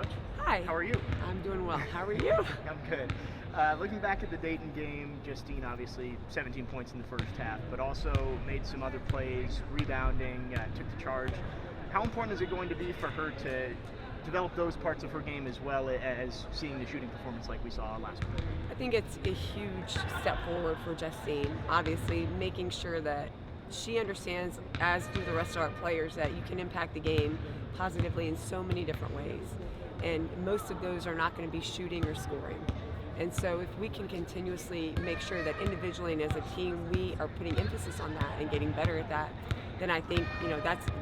Coach. Hi. How are you? I'm doing well. How are you? I'm good. Looking back at the Dayton game, Justine obviously 17 points in the first half, but also made some other plays, rebounding, took the charge. How important is it going to be for her to develop those parts of her game as well as seeing the shooting performance like we saw last week? I think it's a huge step forward for Justine. Obviously, making sure that she understands, as do the rest of our players, that you can impact the game positively in so many different ways. And most of those are not going to be shooting or scoring. And so if we can continuously make sure that individually and as a team we are putting emphasis on that and getting better at that, then I think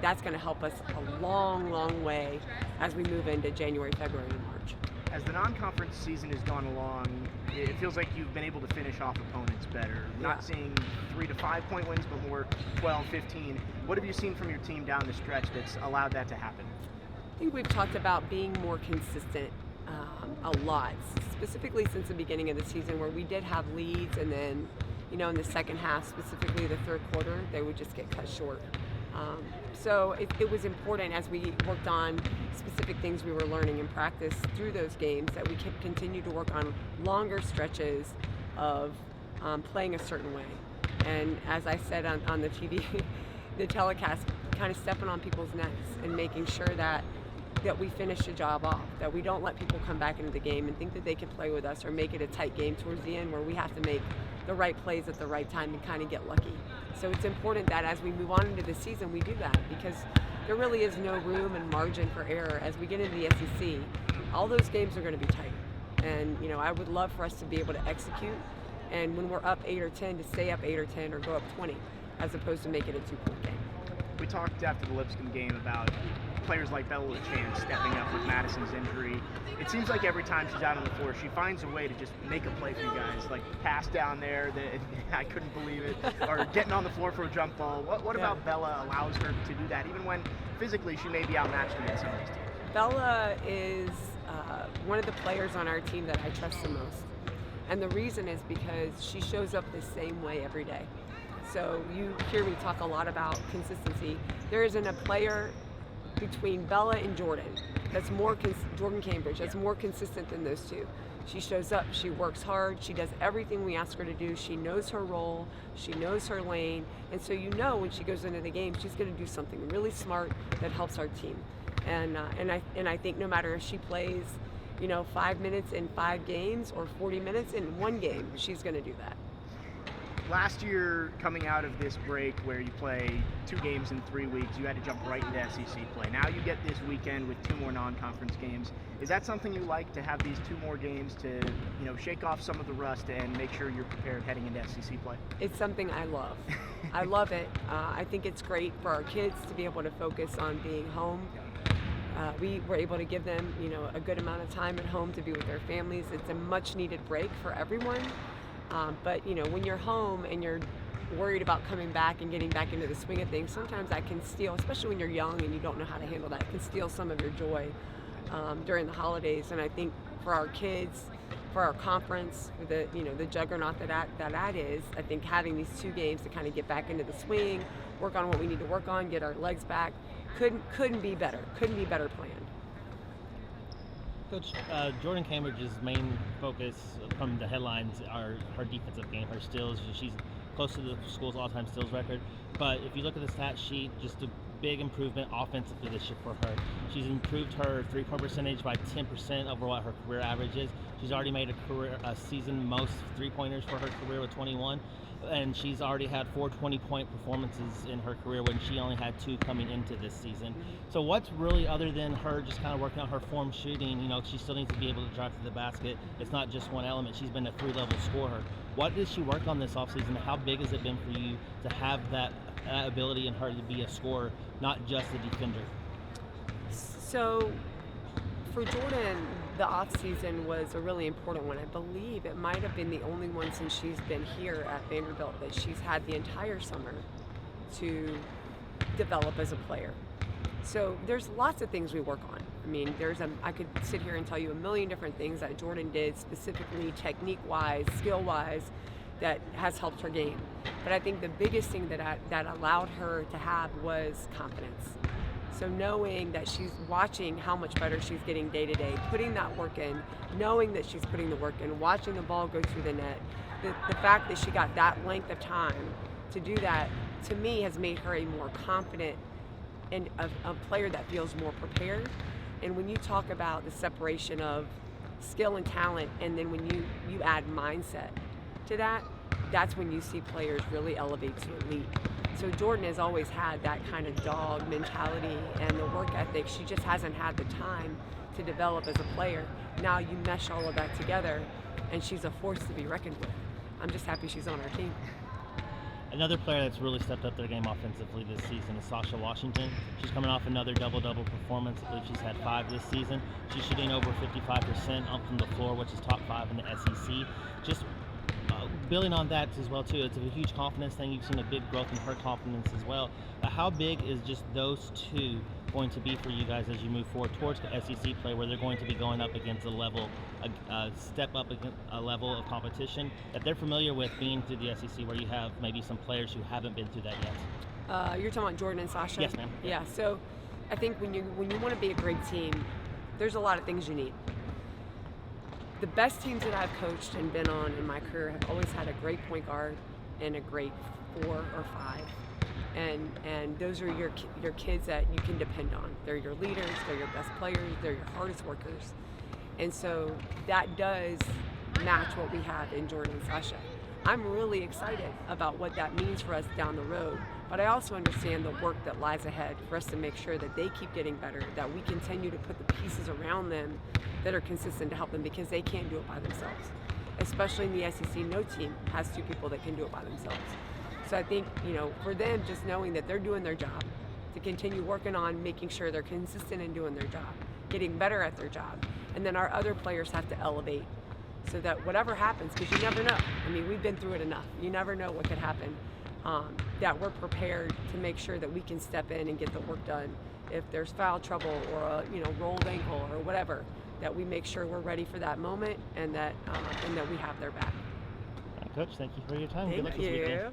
that's going to help us a long, long way as we move into January, February, and March. As the non-conference season has gone along, it feels like you've been able to finish off opponents better. Not seeing 3 to 5 point wins, but more 12, 15. What have you seen from your team down the stretch that's allowed that to happen? I think we've talked about being more consistent a lot, specifically since the beginning of the season, where we did have leads, and then, in the second half, specifically the third quarter, they would just get cut short. So it was important as we worked on specific things we were learning in practice through those games that we could continue to work on longer stretches of playing a certain way. And as I said on the TV, the telecast, kind of stepping on people's necks and making sure that we finish the job off, that we don't let people come back into the game and think that they can play with us or make it a tight game towards the end where we have to make the right plays at the right time and kind of get lucky. So it's important that as we move on into the season, we do that, because there really is no room and margin for error. As we get into the SEC, all those games are going to be tight. And, I would love for us to be able to execute, and when we're up 8 or 10, to stay up 8 or 10 or go up 20, as opposed to make it a 2-point game. We talked after the Lipscomb game about players like Bella LaChance stepping up with Madison's injury. It seems like every time she's out on the floor, she finds a way to just make a play for you guys, like pass down there that I couldn't believe it, or getting on the floor for a jump ball. What about Bella allows her to do that, even when physically she may be outmatched against some of these teams? Bella is one of the players on our team that I trust the most. And the reason is because she shows up the same way every day. So you hear me talk a lot about consistency. There isn't a player between Bella and Jordan that's more Jordan Cambridge that's more consistent than those two. She shows up, she works hard, she does everything we ask her to do, she knows her role, she knows her lane, and so when she goes into the game, she's going to do something really smart that helps our team. And I think no matter if she plays 5 minutes in 5 games or 40 minutes in 1 game, she's going to do that. Last year, coming out of this break where you play 2 games in 3 weeks, you had to jump right into SEC play. Now you get this weekend with 2 more non-conference games. Is that something you like, to have these 2 more games to, shake off some of the rust and make sure you're prepared heading into SEC play? It's something I love. I love it. I think it's great for our kids to be able to focus on being home. We were able to give them, a good amount of time at home to be with their families. It's a much-needed break for everyone. But when you're home and you're worried about coming back and getting back into the swing of things, sometimes that can steal, especially when you're young and you don't know how to handle that, it can steal some of your joy during the holidays. And I think for our kids, for our conference, for the juggernaut that is, I think having these 2 games to kind of get back into the swing, work on what we need to work on, get our legs back, couldn't be better. Couldn't be better planned. Coach, Jordan Cambridge's main focus from the headlines are her defensive game, her steals. She's close to the school's all-time steals record. But if you look at the stat sheet, just a big improvement offensively this year for her. She's improved her three-point percentage by 10% over what her career average is. She's already made a season most three-pointers for her career with 21. And she's already had 4 20-point performances in her career when she only had 2 coming into this season. So what's really, other than her just kind of working on her form shooting, she still needs to be able to drive to the basket. It's not just one element. She's been a 3-level scorer. What did she work on this offseason? How big has it been for you to have that ability in her to be a scorer, not just a defender? So for Jordan, the off-season was a really important one. I believe it might have been the only one since she's been here at Vanderbilt that she's had the entire summer to develop as a player. So there's lots of things we work on. I mean, I could sit here and tell you a million different things that Jordan did, specifically technique-wise, skill-wise, that has helped her game. But I think the biggest thing that allowed her to have was confidence. So knowing that she's watching how much better she's getting day to day, putting that work in, knowing that she's putting the work in, watching the ball go through the net, the fact that she got that length of time to do that, to me, has made her a more confident and a player that feels more prepared. And when you talk about the separation of skill and talent, and then when you add mindset to that, that's when you see players really elevate to elite. So Jordan has always had that kind of dog mentality and the work ethic. She just hasn't had the time to develop as a player. Now you mesh all of that together, and she's a force to be reckoned with. I'm just happy she's on our team. Another player that's really stepped up their game offensively this season is Sasha Washington. She's coming off another double-double performance. I believe she's had 5 this season. She's shooting over 55% up from the floor, which is top 5 in the SEC. Just building on that as well too, it's a huge confidence thing. You've seen a big growth in her confidence as well. How big is just those two going to be for you guys as you move forward towards the SEC play, where they're going to be going up against a step up against a level of competition that they're familiar with, being through the SEC, where you have maybe some players who haven't been through that yet? You're talking about Jordan and Sasha? Yes, ma'am. Yeah. So I think when you want to be a great team, there's a lot of things you need. The best teams that I've coached and been on in my career have always had a great point guard and a great 4 or 5. And those are your kids that you can depend on. They're your leaders, they're your best players, they're your hardest workers. And so that does match what we have in Jordan and Sasha. I'm really excited about what that means for us down the road, but I also understand the work that lies ahead for us to make sure that they keep getting better, that we continue to put the pieces around them that are consistent to help them, because they can't do it by themselves. Especially in the SEC, no team has 2 people that can do it by themselves. So I think, for them, just knowing that they're doing their job, to continue working on making sure they're consistent in doing their job, getting better at their job. And then our other players have to elevate so that whatever happens, because you never know. I mean, we've been through it enough. You never know what could happen. That we're prepared to make sure that we can step in and get the work done. If there's foul trouble or a rolled ankle or whatever, that we make sure we're ready for that moment, and that we have their back. Coach, thank you for your time. Good luck Thank this weekend. you.